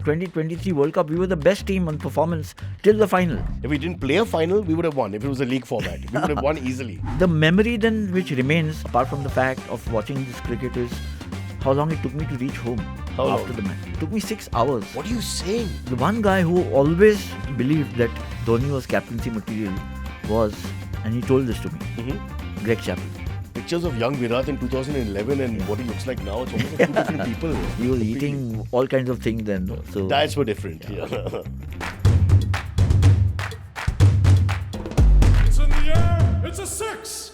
2023 World Cup, we were the best team on performance till the final. If we didn't play a final, we would have won. If it was a league format, we would have won easily. The memory then which remains, apart from the fact of watching this cricket, is how long it took me to reach home after the match. It took me 6 hours. What are you saying? The one guy who always believed that Dhoni was captaincy material was, and he told this to me, Greg Chappell. Pictures of young Virat in 2011 and what he looks like now, it's almost like two different people. He was eating all kinds of things then. So Diets were different. Yeah. It's in the air. It's a 6.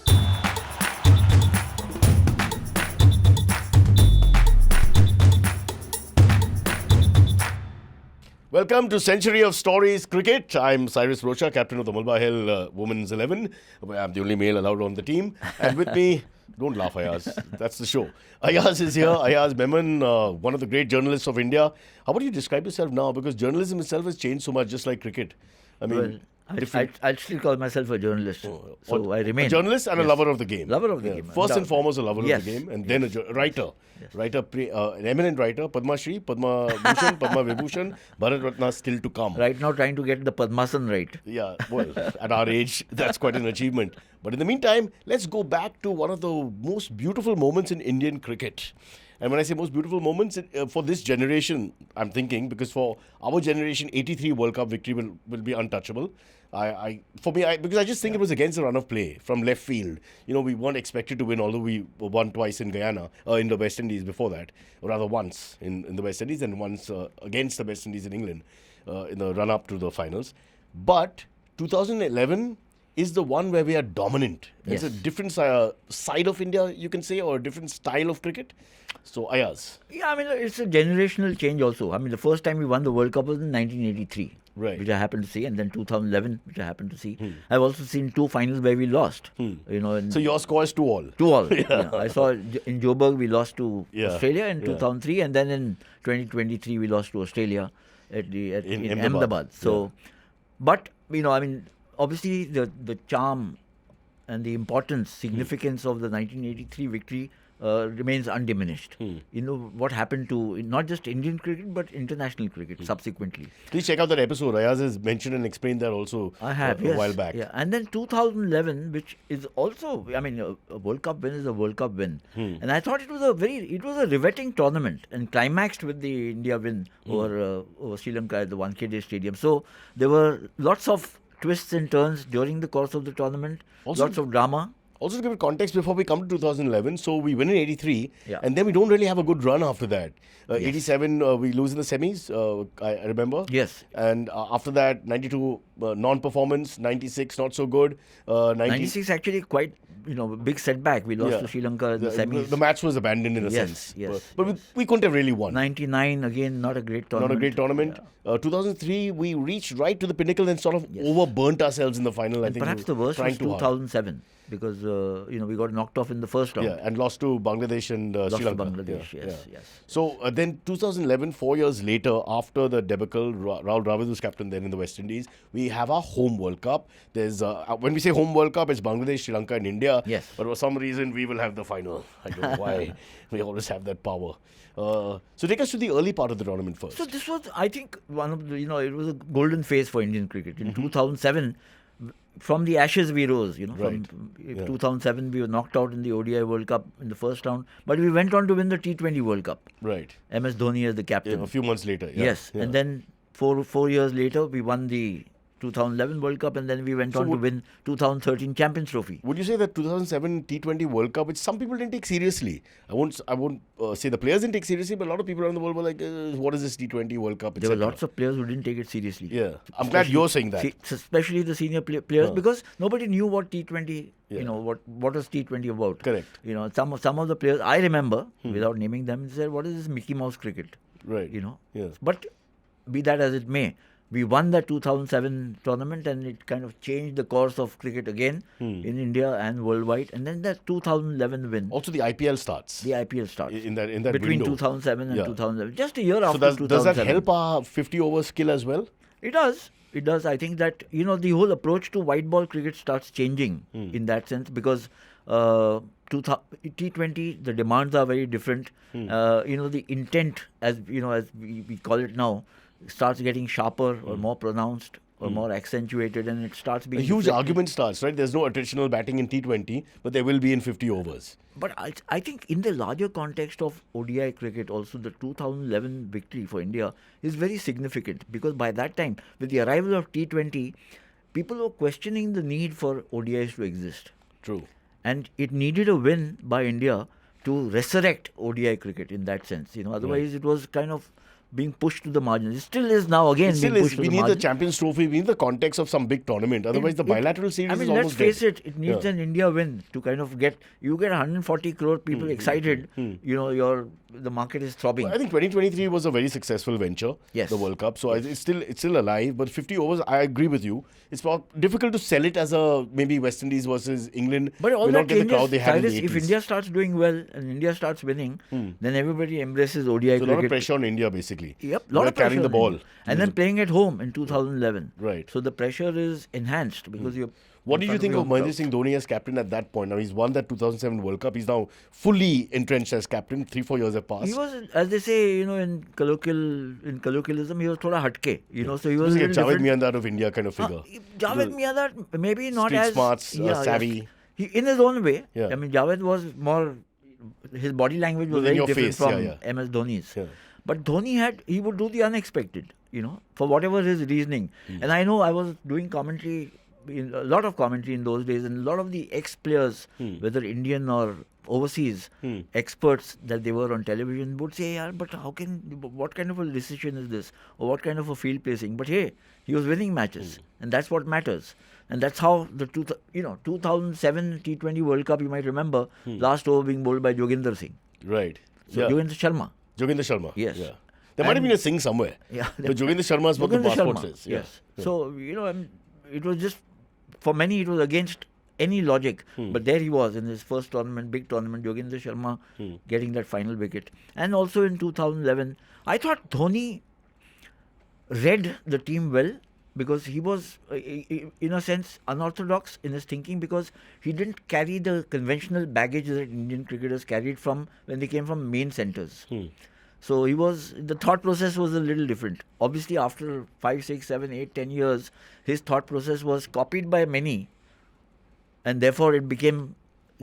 Welcome to Century of Stories Cricket. I'm Cyrus, captain of the Mulba Hill Women's 11. I'm the only male allowed on the team. And with me, don't laugh, Ayaz. That's the show. Ayaz is here. Ayaz Memon, one of the great journalists of India. How would you describe yourself now? Because journalism itself has changed so much, just like cricket. I mean, I still call myself a journalist. So I remain. A journalist and a lover of the game. Lover of the game. First and foremost, a lover of the game. And then a writer. Yes. An eminent writer, Padma Shri, Padma Bhushan, Padma Vibhushan, Bharat Ratna still to come. Right now trying to get the Padmasan right. Yeah, well, at our age, that's quite an achievement. But in the meantime, let's go back to one of the most beautiful moments in Indian cricket. And when I say most beautiful moments, for this generation, I'm thinking, because for our generation, 83 World Cup victory will be untouchable. Because I just think it was against the run of play from left field. You know, we weren't expected to win, although we won twice in Guyana, in the West Indies before that. Or rather once in the West Indies and once against the West Indies in England in the run-up to the finals. But 2011 is the one where we are dominant. It's a different side of India, you can say, or a different style of cricket. So, Ayaz. Yeah, I mean, it's a generational change also. I mean, the first time we won the World Cup was in 1983. Right. Which I happened to see, and then 2011, which I happened to see. I've also seen 2 finals where we lost. So your score is 2-2. 2-2. Yeah. I saw in Joburg we lost to Australia in 2003, and then in 2023 we lost to Australia in Ahmedabad. So, but I mean, obviously the charm and the importance, significance of the 1983 victory remains undiminished. You know what happened to not just Indian cricket but international cricket subsequently. Please check out that episode. Ayaz has mentioned and explained that also a while back. Yeah, and then 2011, which is also, I mean, a World Cup win is a World Cup win, and I thought it was a riveting tournament and climaxed with the India win over Sri Lanka at the Wankhede Stadium. So there were lots of twists and turns during the course of the tournament, lots of drama. Also, to give it context, before we come to 2011, so we win in 83, and then we don't really have a good run after that. 87, we lose in the semis, I remember. Yes. And after that, 92, non-performance, 96, not so good. 96 actually quite, big setback. We lost to Sri Lanka in the semis. The match was abandoned in a sense. Yes. But we couldn't have really won. 99, again, not a great tournament. 2003, we reached right to the pinnacle and sort of overburnt ourselves in the final. I think perhaps the worst was 2007. Because, we got knocked off in the first round. Yeah, and lost to Bangladesh and Sri Lanka. Bangladesh, yes. So, then 2011, 4 years later, after the debacle, Rahul Dravid was captain then in the West Indies, we have our home World Cup. There's when we say home World Cup, it's Bangladesh, Sri Lanka and India. Yes. But for some reason, we will have the final. I don't know why. We always have that power. So take us to the early part of the tournament first. So this was, I think, one of the, it was a golden phase for Indian cricket. In 2007, from the ashes we rose, From 2007 we were knocked out in the ODI World Cup in the first round, but we went on to win the T20 World Cup. Right. MS Dhoni as the captain. Yeah, a few months later. Yes. And then four years later we won the 2011 World Cup, and then we went on to win 2013 Champions Trophy. Would you say that 2007 T20 World Cup, which some people didn't take seriously? I won't say the players didn't take seriously, but a lot of people around the world were like, what is this T20 World Cup? There were lots of players who didn't take it seriously. Yeah. I'm glad you're saying that. Especially the senior players, because nobody knew what T20, what was T20 about. Correct. Some of the players, I remember, without naming them, said, what is this Mickey Mouse cricket? Right. Yes. But be that as it may, we won that 2007 tournament, and it kind of changed the course of cricket again in India and worldwide. And then that 2011 win. Also, the IPL starts. The IPL starts. In that Between window. 2007 and 2011. Just a year after 2007. Does that help our 50-over skill as well? It does. It does. I think that, the whole approach to white ball cricket starts changing in that sense, because T20, the demands are very different. The intent, as we call it now, starts getting sharper or more pronounced or more accentuated, and it starts being a huge reflected. argument starts, right? There's no attritional batting in T20, but there will be in 50 overs. But I think in the larger context of ODI cricket also, the 2011 victory for India is very significant, because by that time, with the arrival of T20, people were questioning the need for ODIs to exist. True. And it needed a win by India to resurrect ODI cricket in that sense. Otherwise it was kind of being pushed to the margins. It still is now again. It still being is. pushed to We the need the margins. Champions Trophy. We need the context of some big tournament. Otherwise, the bilateral series is almost let's face dead. it needs an India win to kind of get 140 crore people excited. The market is throbbing. Well, I think 2023 was a very successful venture. Yes. The World Cup. So it's still alive. But 50 overs, I agree with you. It's difficult to sell it as a maybe West Indies versus England. But all will that not get the crowd changes, they had in Cyrus, the 80s. if India starts doing well and India starts winning, then everybody embraces ODI So a cricket. lot of pressure on India, basically. Yep, They're lot of pressure carrying the on ball. India. And then playing at home in 2011. Right. So the pressure is enhanced because you're. What in did you front think your of home Mahendra crowd. Singh Dhoni as captain at that point? Now he's won that 2007 World Cup. He's now fully entrenched as captain. 3-4 years have passed. He was, as they say, in colloquialism, he was thoda hatke. So he was He a was little like a Javed different. Miandar of India kind of figure. Javed Miandar, maybe not Street as smarts, savvy. Yes. He, in his own way. Yeah. I mean, Javed was more. His body language was In very your different face, from yeah. MS Dhoni's. Yeah. But Dhoni he would do the unexpected. For whatever his reasoning. And I know I was doing commentary. A lot of commentary in those days, and a lot of the ex-players, whether Indian or overseas experts that they were on television, would say, "Yeah, but what kind of a decision is this, or what kind of a field placing?" But hey, he was winning matches, and that's what matters. And that's how the 2007 T20 World Cup, you might remember, last over being bowled by Joginder Singh. Right. So Joginder Sharma. Joginder Sharma. Yes. Yeah. There might have been a Singh somewhere. Yeah. But Joginder Sharma is what the Joginder passport Sharma, says. Yes. Yeah. So, it was just, for many, it was against any logic. But there he was in his first tournament, big tournament, Joginder Sharma getting that final wicket. And also in 2011, I thought Dhoni read the team well, because he was, in a sense, unorthodox in his thinking, because he didn't carry the conventional baggage that Indian cricketers carried from when they came from main centres. So the thought process was a little different. Obviously, after 5, 6, 7, 8, 10 years, his thought process was copied by many, and therefore it became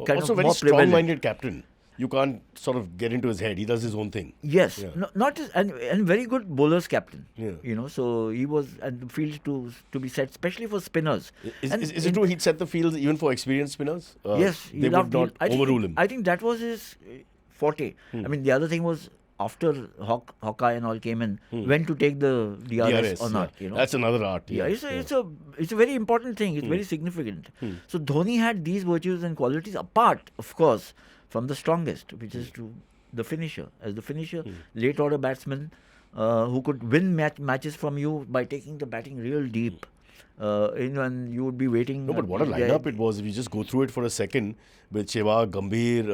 kind Also of very more prevalent. strong-minded captain. You can't sort of get into his head. He does his own thing. Yes, Yeah. not just, and very good bowlers captain. Yeah. So he was, and the field to be set, especially for spinners. Is it true he'd set the fields even for experienced spinners? Yes, he they loved, would not overrule him. I think that was his forte. I mean, the other thing was, after Hawkeye and all came in, when to take the DRS or not. That's another art. Yeah, it's a very important thing. It's very significant. So Dhoni had these virtues and qualities, apart, of course, from the strongest, which is the finisher. As the finisher, late order batsman who could win matches from you by taking the batting real deep. And you would be waiting. No, but what a lineup it was. If you just go through it for a second, with Sehwag, Gambhir,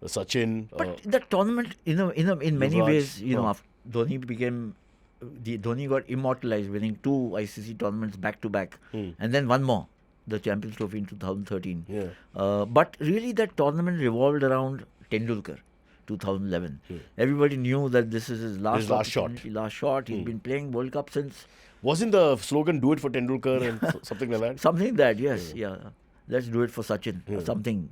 Sachin. But that tournament, in many Yuvraj, ways, after Dhoni got immortalized, winning 2 ICC tournaments back to back, and then one more, the Champions Trophy in 2013. Yeah. But really, that tournament revolved around Tendulkar. 2011. Everybody knew that this is his last shot. He's been playing World Cup since. Wasn't the slogan "Do it for Tendulkar" and something like that? Something like that, yes. Yeah. Let's do it for Sachin. Something,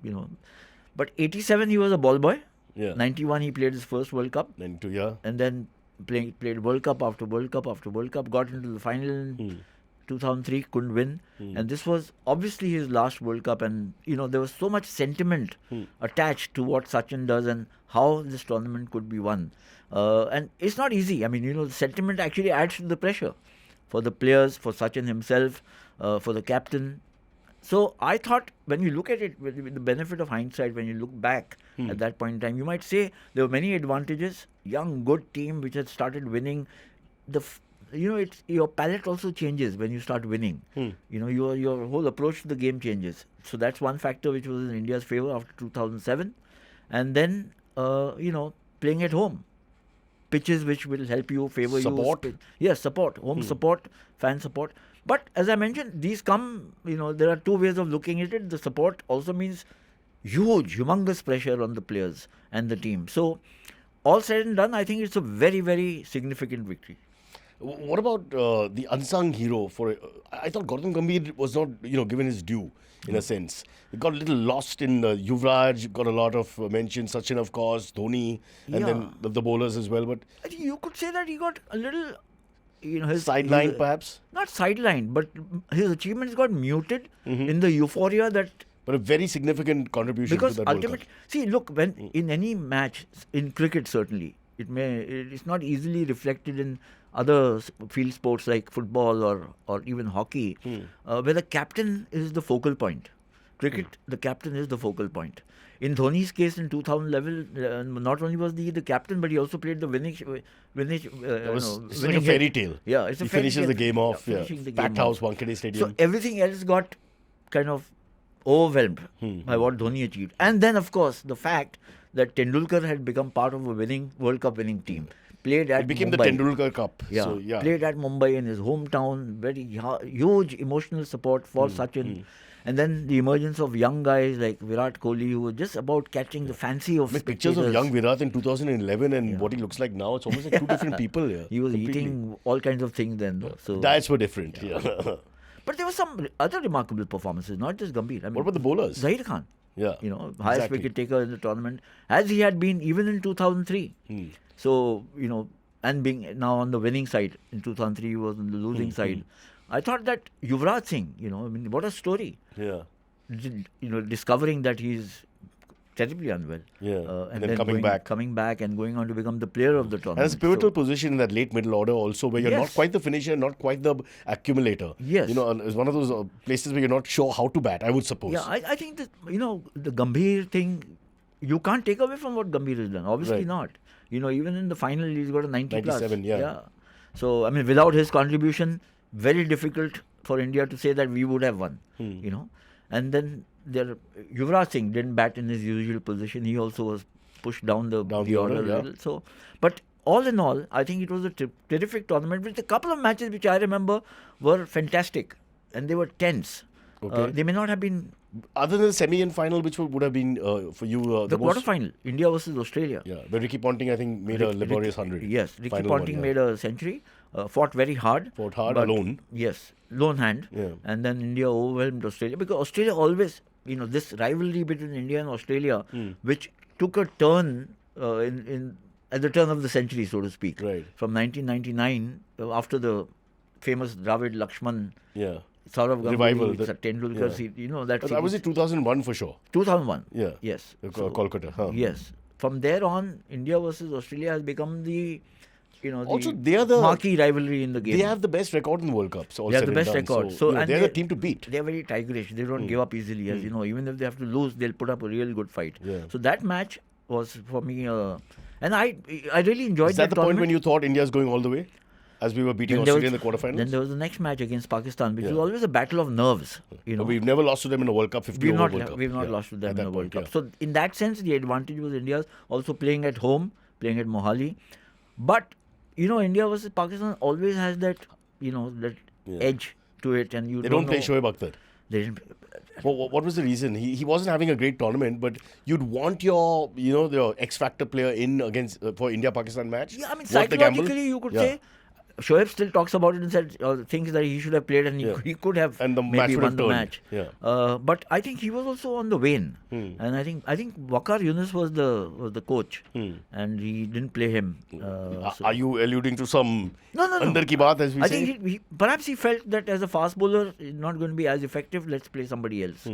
But 87, he was a ball boy. Yeah. 91, he played his first World Cup. 92, yeah. And then played World Cup after World Cup after World Cup, got into the final in 2003, couldn't win. And this was obviously his last World Cup. And, there was so much sentiment attached to what Sachin does and how this tournament could be won. And it's not easy. I mean, the sentiment actually adds to the pressure for the players, for Sachin himself, for the captain. So I thought, when you look at it with the benefit of hindsight, when you look back at that point in time, you might say there were many advantages. Young, good team which had started winning. Your palate also changes when you start winning. Your whole approach to the game changes. So that's one factor which was in India's favour after 2007. And then, playing at home. Pitches which will help you, favour support. you. Yes, support. Home support, fan support. But as I mentioned, these come, there are two ways of looking at it. The support also means humongous pressure on the players and the team. So, all said and done, I think it's a very, very significant victory. What about the unsung hero? I thought Gautam Gambhir was not, given his due in a sense. He got a little lost in Yuvraj, got a lot of mention. Sachin, of course, Dhoni, and then the bowlers as well. But I think you could say that he got a little, his sidelined, perhaps. Not sidelined, but his achievements got muted in the euphoria that. But a very significant contribution because to that World Cup. See, look, when in any match, in cricket certainly, it's not easily reflected in other field sports like football or even hockey, where the captain is the focal point. Cricket, the captain is the focal point. In Dhoni's case in 2011, not only was he the captain, but he also played the winning. It's like a fairy tale. Yeah, it's a he fairy finishes tale. the game off. Yeah, packed house, Wankhede Stadium. So everything else got kind of overwhelmed by what Dhoni achieved. And then, of course, the fact that Tendulkar had become part of a World Cup winning team. Played at It became Mumbai. the Tendulkar Cup. Yeah. So, Played at Mumbai in his hometown. Very huge emotional support for Sachin. And then the emergence of young guys like Virat Kohli, who were just about catching the fancy of With pictures of young Virat in 2011 and what he looks like now, it's almost like two different people. Yeah, he was completely. eating all kinds of things then. So Diets were different. Yeah. But there were some other remarkable performances, not just Gambhir. I mean, What about the bowlers? Zahir Khan. Yeah. Highest wicket taker in the tournament, as he had been even in 2003. So, and being now on the winning side. In 2003, he was on the losing side. I thought that Yuvraj Singh, what a story. Yeah. Discovering that he's terribly unwell. Yeah. And then coming back and going on to become the player of the tournament. And it's a pivotal position in that late middle order also, where you're not quite the finisher, not quite the accumulator. Yes. It's one of those places where you're not sure how to bat, I would suppose. Yeah, I think that, the Gambhir thing, you can't take away from what Gambhir has done. Obviously not. Even in the final, he's got a 90 plus. 97, yeah. So, without his contribution, very difficult for India to say that we would have won, And then Yuvraj Singh didn't bat in his usual position. He also was pushed down the order a little. So, but all in all, I think it was a terrific tournament with a couple of matches which I remember were fantastic and they were tense. Okay. They may not have been... Other than the semi and final, which would have been for you the quarter-final, India versus Australia. Yeah, where Ricky Ponting, I think, made a laborious 100. Yes, Ricky Ponting made a century, fought very hard. Fought hard, alone. Yes, lone hand. Yeah. And then India overwhelmed Australia. Because Australia always, this rivalry between India and Australia, which took a turn at the turn of the century, so to speak. Right. From 1999, after the famous Dravid Lakshman. Yeah. Saurav Revival, Ganguly, Tendulkar, that. That was it 2001 for sure. 2001. Yeah. Yes. Kolkata. Huh. Yes. From there on, India versus Australia has become the, also the they are the marquee rivalry in the game. They have the best record in the World Cups. They have the best record. So and they're the team to beat. They're very tigerish. They don't give up easily. As you know, even if they have to lose, they'll put up a real good fight. Yeah. So that match was for me, and I really enjoyed that. Is that the point when you thought India's going all the way? As we were beating Australia in the quarterfinals? Then there was the next match against Pakistan, which was always a battle of nerves. But we've never lost to them in a World Cup, 50 over World Cup. We've not lost to them in a World Cup. So in that sense, the advantage was India's also playing at home, playing at Mohali. But, India versus Pakistan always has that, that edge to it. And they don't play Shoaib Akhtar. They didn't. What was the reason? He wasn't having a great tournament, but you'd want your, the X Factor player in against for India-Pakistan match? Yeah, psychologically you could say. Shoaib still talks about it and said things that he should have played and he could have maybe won the match. Yeah. But I think he was also on the wane, and I think Waqar Yunus was the coach, and he didn't play him. Are you alluding to some andar ki baat, as we say? I think perhaps he felt that as a fast bowler, is not going to be as effective. Let's play somebody else.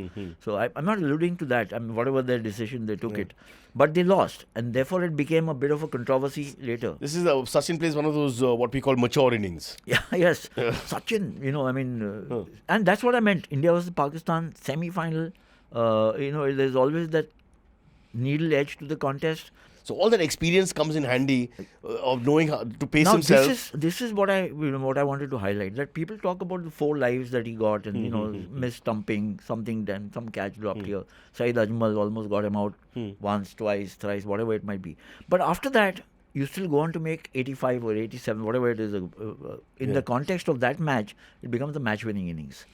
So I'm not alluding to that. Whatever their decision, they took it. But they lost, and therefore it became a bit of a controversy later. This is Sachin plays one of those what we call mature innings. Yeah, yes. Sachin, and that's what I meant. India versus Pakistan semi-final. There's always that needle edge to the contest. So all that experience comes in handy of knowing how to pace himself. This is what I wanted to highlight. That people talk about the 4 lives that he got, and missed stumping, something, then some catch dropped here. Saeed Ajmal almost got him out once, twice, thrice, whatever it might be. But after that, you still go on to make 85 or 87, whatever it is. In the context of that match, it becomes a match-winning innings.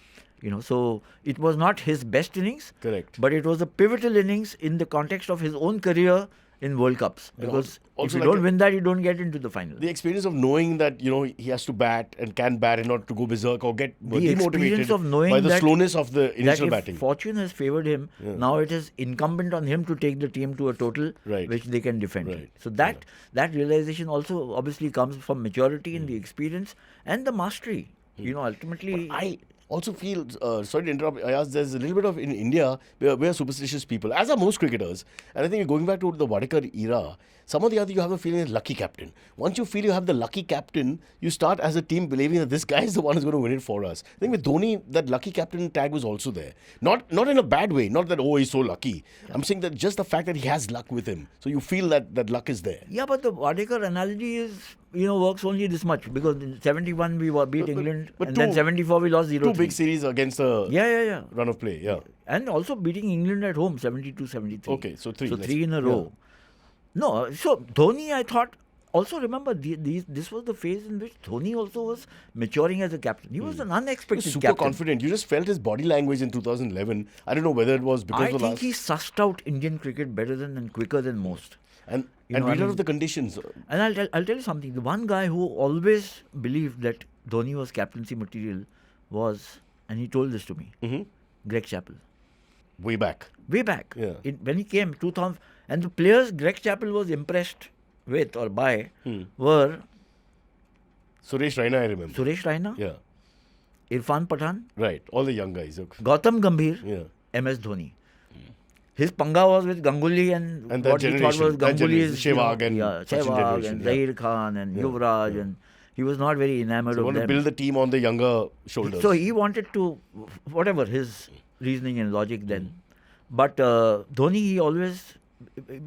So it was not his best innings. Correct. But it was a pivotal innings in the context of his own career in World Cups. Because if you don't win that, you don't get into the final. The experience of knowing that, he has to bat and can bat in order to go berserk or get demotivated of knowing by the that, slowness of the initial that batting. If fortune has favoured him, now it is incumbent on him to take the team to a total which they can defend. Right. So that realization also obviously comes from maturity in the experience and the mastery. Ultimately... I also feel, sorry to interrupt, Ayaz, there's a little bit of, in India, we're superstitious people, as are most cricketers. And I think going back to the Wadekar era, some of the other, you have a feeling of lucky captain. Once you feel you have the lucky captain, you start as a team believing that this guy is the one who's going to win it for us. I think with Dhoni, that lucky captain tag was also there. Not in a bad way, not that, he's so lucky. Yeah. I'm saying that just the fact that he has luck with him. So you feel that luck is there. Yeah, but the Wadekar analogy is, works only this much. Because in 71 we beat England, and then 74 we lost 0-3. Two big series against the run of play, And also beating England at home, 72-73. Okay, so three. So three in a row. No, so Dhoni, I thought, also remember, this was the phase in which Dhoni also was maturing as a captain. He was an unexpected he was super captain. Confident. You just felt his body language in 2011. I don't know whether it was because of the I think he sussed out Indian cricket better and quicker than most. And read out of the conditions. And I'll tell you something. The one guy who always believed that Dhoni was captaincy material was, and he told this to me, Greg Chappell. Way back. Yeah. When he came, 2000, and the players Greg Chappell was impressed with or by were Suresh Raina, I remember. Suresh Raina, yeah, Irfan Pathan, right, all the young guys. Okay. Gautam Gambhir, MS Dhoni. His panga was with Ganguly and what he thought was Ganguly's Sehwag and Sehwag and Zahir Khan and Yuvraj, and he was not very enamored of them. He wanted to build the team on the younger shoulders. So he wanted to, whatever his reasoning and logic then. But Dhoni, he always,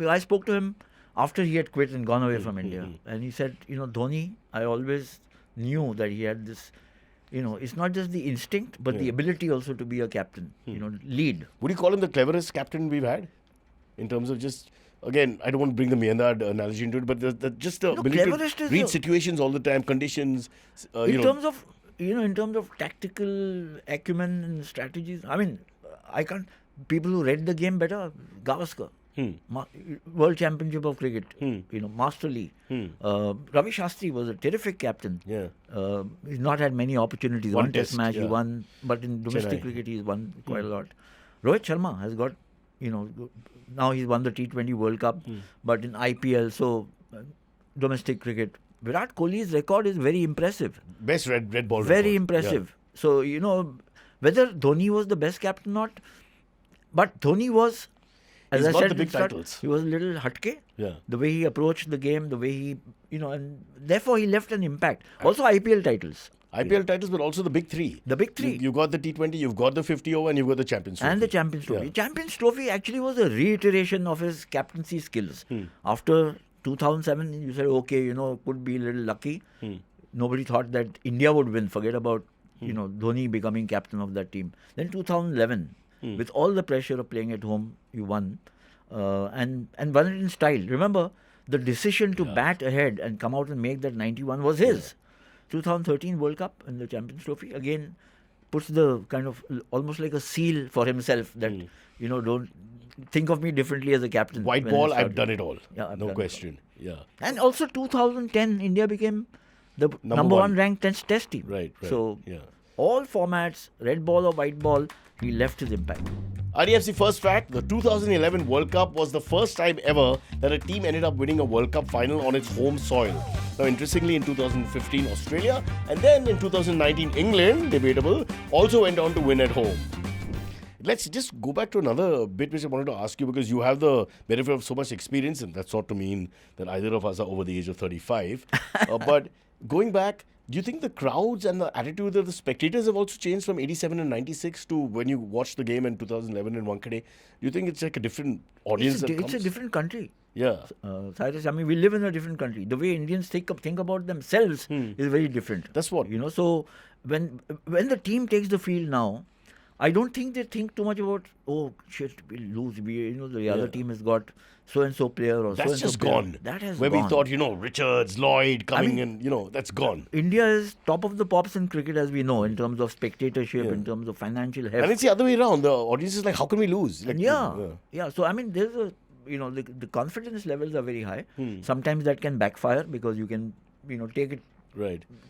I spoke to him after he had quit and gone away from India. And he said, Dhoni, I always knew that he had this, it's not just the instinct, but the ability also to be a captain, lead. Would you call him the cleverest captain we've had? In terms of just, again, I don't want to bring the Myanmar analogy into it, but just the ability to read situations all the time, conditions. In terms of tactical acumen and strategies, I mean, I can't. People who read the game better, Gavaskar, World Championship of Cricket, masterly. Ravi Shastri was a terrific captain. Yeah, he's not had many opportunities. One test match he won, but in domestic Chennai. cricket he's won quite a lot. Rohit Sharma has got, now he's won the T20 World Cup, but in IPL, so domestic cricket. Virat Kohli's record is very impressive. Best red ball. Very record. impressive. Yeah. So, whether Dhoni was the best captain or not, but Dhoni was, as I said, the big titles. He was a little hatke. Yeah. The way he approached the game, the way he, and therefore he left an impact. Also IPL titles. IPL titles, but also the big three. The big three. You've got the T20, you've got the 50 over, and you've got the Champions Trophy. And the Champions Trophy. Yeah. Champions Trophy actually was a reiteration of his captaincy skills. After 2007, you said, okay, could be a little lucky. Nobody thought that India would win. Forget about, Dhoni becoming captain of that team. Then 2011, with all the pressure of playing at home, you won. And won it in style. Remember, the decision to bat ahead and come out and make that 91 was his. 2013 World Cup and the Champions Trophy, again, puts the kind of almost like a seal for himself that, don't think of me differently as a captain. White ball, I've done it all. Yeah, no question. Yeah. And also 2010, India became the number one ranked test team. Right. So, all formats, red ball or white ball, he left his impact. IDFC First Fact, the 2011 World Cup was the first time ever that a team ended up winning a World Cup final on its home soil. Now, interestingly, in 2015, Australia, and then in 2019, England, debatable, also went on to win at home. Let's just go back to another bit which I wanted to ask you, because you have the benefit of so much experience, and that's not to mean that either of us are over the age of 35. But going back, do you think the crowds and the attitude of the spectators have also changed from 87 and 96 to when you watched the game in 2011 in Wankhede? Do you think it's like a different audience? It's a different country. Yeah. Cyrus, I mean, we live in a different country. The way Indians think about themselves is very different. That's what. So when the team takes the field now, I don't think they think too much about, oh shit, we'll lose. The other team has got so and so player or that's so and so just player. gone. That has Where gone. we thought, Richards, Lloyd coming in, that's gone. India is top of the pops in cricket, as we know, in terms of spectatorship, in terms of financial heft. And it's the other way around. The audience is like, how can we lose? Like, yeah. So I mean, there's the confidence levels are very high. Sometimes that can backfire because you can take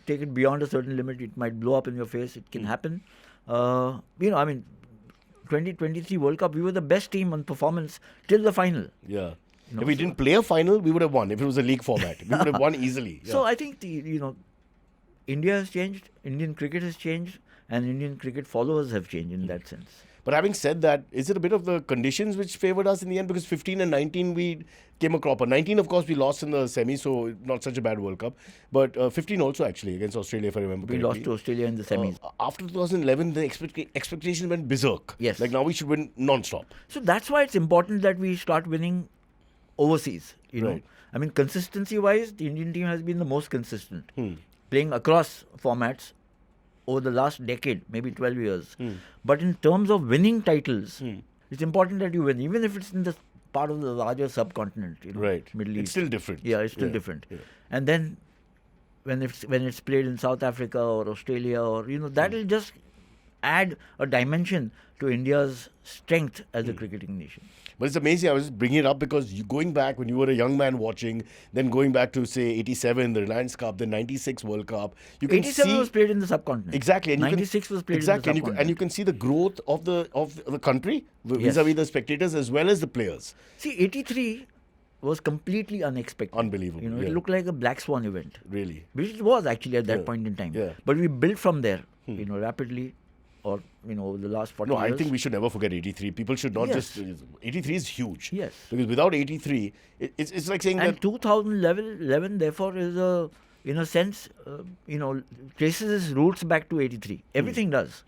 it beyond a certain limit. It might blow up in your face. It can happen. 2023 World Cup, we were the best team on performance till the final. Yeah. If we didn't play a final, we would have won. If it was a league format, we would have won easily. Yeah. So I think India has changed, Indian cricket has changed, and Indian cricket followers have changed in that sense. But having said that, is it a bit of the conditions which favoured us in the end? Because 15 and 19 we came a cropper. 19, of course, we lost in the semi, so not such a bad World Cup. But 15 also, actually, against Australia, if I remember correctly. We lost to Australia in the semis. After 2011, the expectations went berserk. Yes. Like now we should win non-stop. So that's why it's important that we start winning overseas. Right. I mean, consistency-wise, the Indian team has been the most consistent. Playing across formats over the last decade, maybe 12 years. But in terms of winning titles, it's important that you win, even if it's in the part of the larger subcontinent, Middle East. It's still different. Yeah, it's still different. Yeah. And then when it's played in South Africa or Australia, or that will just add a dimension to India's strength as a cricketing nation. But it's amazing. I was just bringing it up because going back when you were a young man watching, then going back to say 87, the Reliance Cup, the 96 World Cup. You can 87 was played in the subcontinent. Exactly. And 96 was played in the subcontinent. And you can see the growth of the country vis-a-vis the spectators as well as the players. See, 83 was completely unexpected. Unbelievable. It looked like a black swan event. Really. Which it was actually at that point in time. Yeah. But we built from there, rapidly. Or, over the last 40 years. No, I think we should never forget 83. People should not just... 83 is huge. Yes. Because without 83, it's like saying and that... 2011, therefore, is in a sense, traces its roots back to 83. Everything does.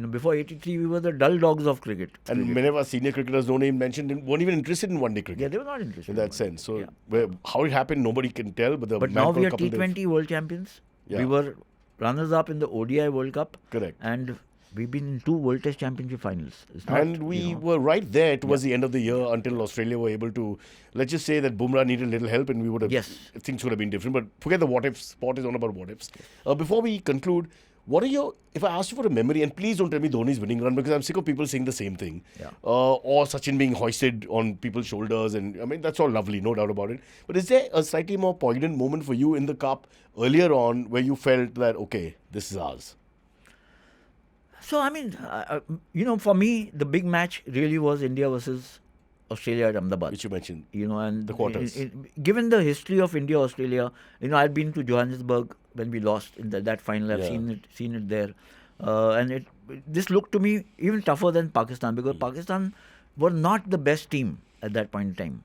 Before 83, we were the dull dogs of cricket. And many of our senior cricketers, no name mentioned, weren't even interested in one-day cricket. Yeah, they were not interested. In that sense. So, how it happened, nobody can tell. But now we are T20 World Champions. Yeah. We were runners-up in the ODI World Cup. Correct. And we've been in 2 World Test Championship finals. And we were right there towards the end of the year until Australia were able to, let's just say that Bumrah needed a little help and we would have, things would have been different. But forget the what ifs. Sport is all about what ifs. Before we conclude, if I ask you for a memory, and please don't tell me Dhoni's winning run because I'm sick of people saying the same thing. Yeah. Or Sachin being hoisted on people's shoulders. And I mean, that's all lovely, no doubt about it. But is there a slightly more poignant moment for you in the Cup earlier on where you felt that, okay, this is ours? So, I mean, for me, the big match really was India versus Australia at Ahmedabad. Which you mentioned. And the quarters. Given the history of India-Australia, I'd been to Johannesburg when we lost in that final. I've seen it there. And this looked to me even tougher than Pakistan because Pakistan were not the best team at that point in time.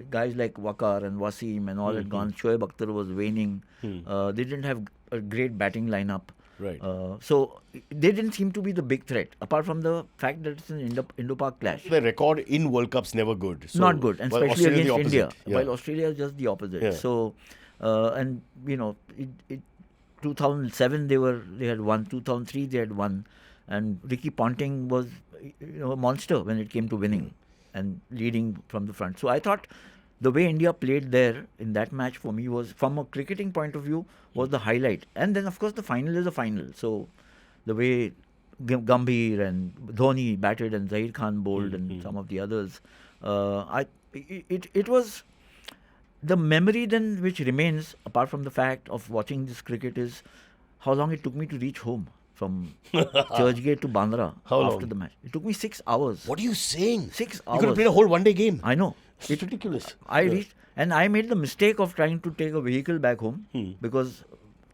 Guys like Waqar and Wasim and all had gone. Shoaib Akhtar was waning. They didn't have a great batting lineup. Right. So they didn't seem to be the big threat, apart from the fact that it's an Indo-Pak clash. The record in World Cups never good. So not good, and especially against India. Yeah. While Australia is just the opposite. Yeah. So, 2007 they had won, 2003 they had won, and Ricky Ponting was a monster when it came to winning and leading from the front. So I thought the way India played there in that match for me was, from a cricketing point of view, was the highlight. And then, of course, the final is a final. So the way Gambhir and Dhoni batted and Zahir Khan bowled and some of the others, it was the memory then which remains, apart from the fact of watching this cricket, is how long it took me to reach home from Churchgate to Bandra after the match. It took me 6 hours. What are you saying? 6 hours. You could have played a whole one-day game. I know. It's ridiculous. I reached, and I made the mistake of trying to take a vehicle back home because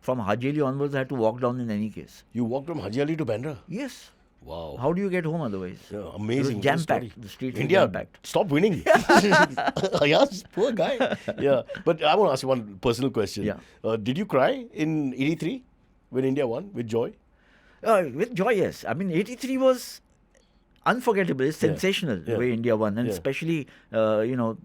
from Haji Ali onwards I had to walk down in any case. You walked from Haji Ali to Bandra? Yes. Wow. How do you get home otherwise? Yeah, amazing. Jam-packed. The streets India, were jam-packed. Stop winning. Ayaz, poor guy. Yeah. But I want to ask you one personal question. Yeah. Did you cry in 83 when India won with joy? With joy, yes. I mean, 83 was unforgettable. It's sensational the way India won, and especially from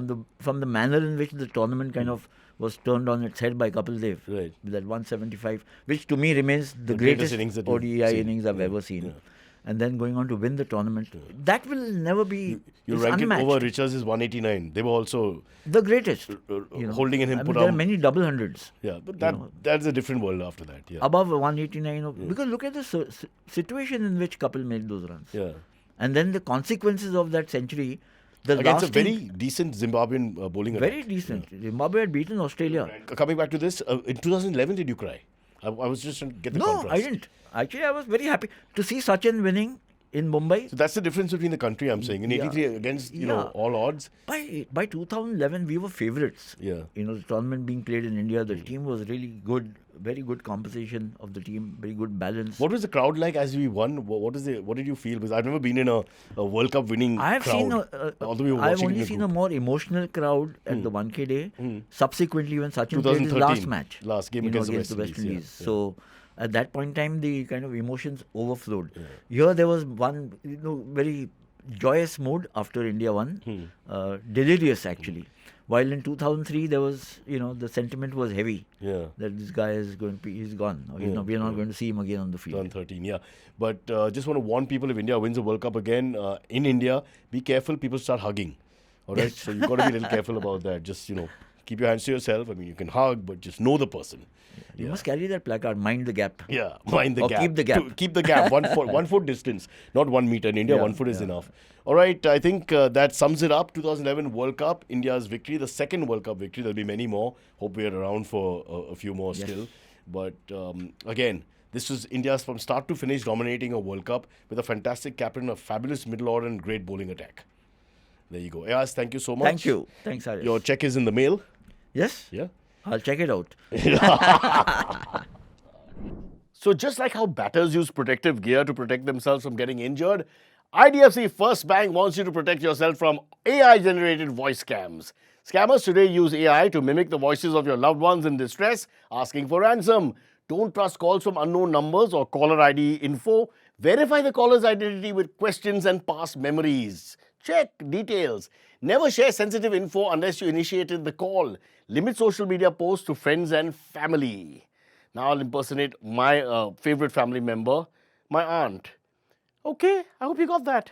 the manner in which the tournament kind of was turned on its head by Kapil Dev with that 175, which to me remains the greatest ODI innings I've ever seen. and then going on to win the tournament. That will never be You it's rank it unmatched. over Richards is 189. They were also The greatest. holding in him. There are many double hundreds. Yeah, but that's a different world after that. Yeah. Above 189. Because look at the situation in which Kapil made those runs. Yeah. And then the consequences of that century. The Against last a very decent Zimbabwean bowling attack. very decent. Zimbabwe had beaten Australia. Coming back to this, in 2011, did you cry? I was just trying to get the contrast. No, I didn't. Actually, I was very happy to see Sachin winning in Mumbai. So that's the difference between the country, I'm saying. In 83, against all odds. By 2011, we were favourites. Yeah. The tournament being played in India, the team was really good. Very good composition of the team. Very good balance. What was the crowd like as we won? What did you feel? Because I've never been in a World Cup winning crowd. I've only seen a more emotional crowd at the 1K day. Subsequently, when Sachin played his last match. Last game against the West Indies. Yeah. So at that point in time, the kind of emotions overflowed. Yeah. Here there was one very joyous mood after India won. Delirious actually. While in 2003 there was, the sentiment was heavy. Yeah. That this guy is he's gone. We're not going to see him again on the field. 2013, yeah. But just want to warn people, if India wins the World Cup again, in India, be careful, people start hugging. All right? So you've got to be a little careful about that. Just, keep your hands to yourself. I mean, you can hug, but just know the person. You must carry that placard, mind the gap. Yeah, mind the or gap. Keep the gap. Keep the gap, 1 foot distance, not 1 meter. In India, 1 foot is enough. All right, I think that sums it up. 2011 World Cup, India's victory, the second World Cup victory. There'll be many more. Hope we're around for a few more still. But again, this was India's from start to finish dominating a World Cup with a fantastic captain, a fabulous middle order and great bowling attack. There you go. Ayaz, thank you so much. Thank you. Thanks, Cyrus. Your check is in the mail. Yes? Yeah. I'll check it out. So just like how batters use protective gear to protect themselves from getting injured, IDFC FIRST Bank wants you to protect yourself from AI-generated voice scams. Scammers today use AI to mimic the voices of your loved ones in distress, asking for ransom. Don't trust calls from unknown numbers or caller ID info. Verify the caller's identity with questions and past memories. Check details. Never share sensitive info unless you initiated the call. Limit social media posts to friends and family. Now I'll impersonate my favorite family member, my aunt. Okay, I hope you got that.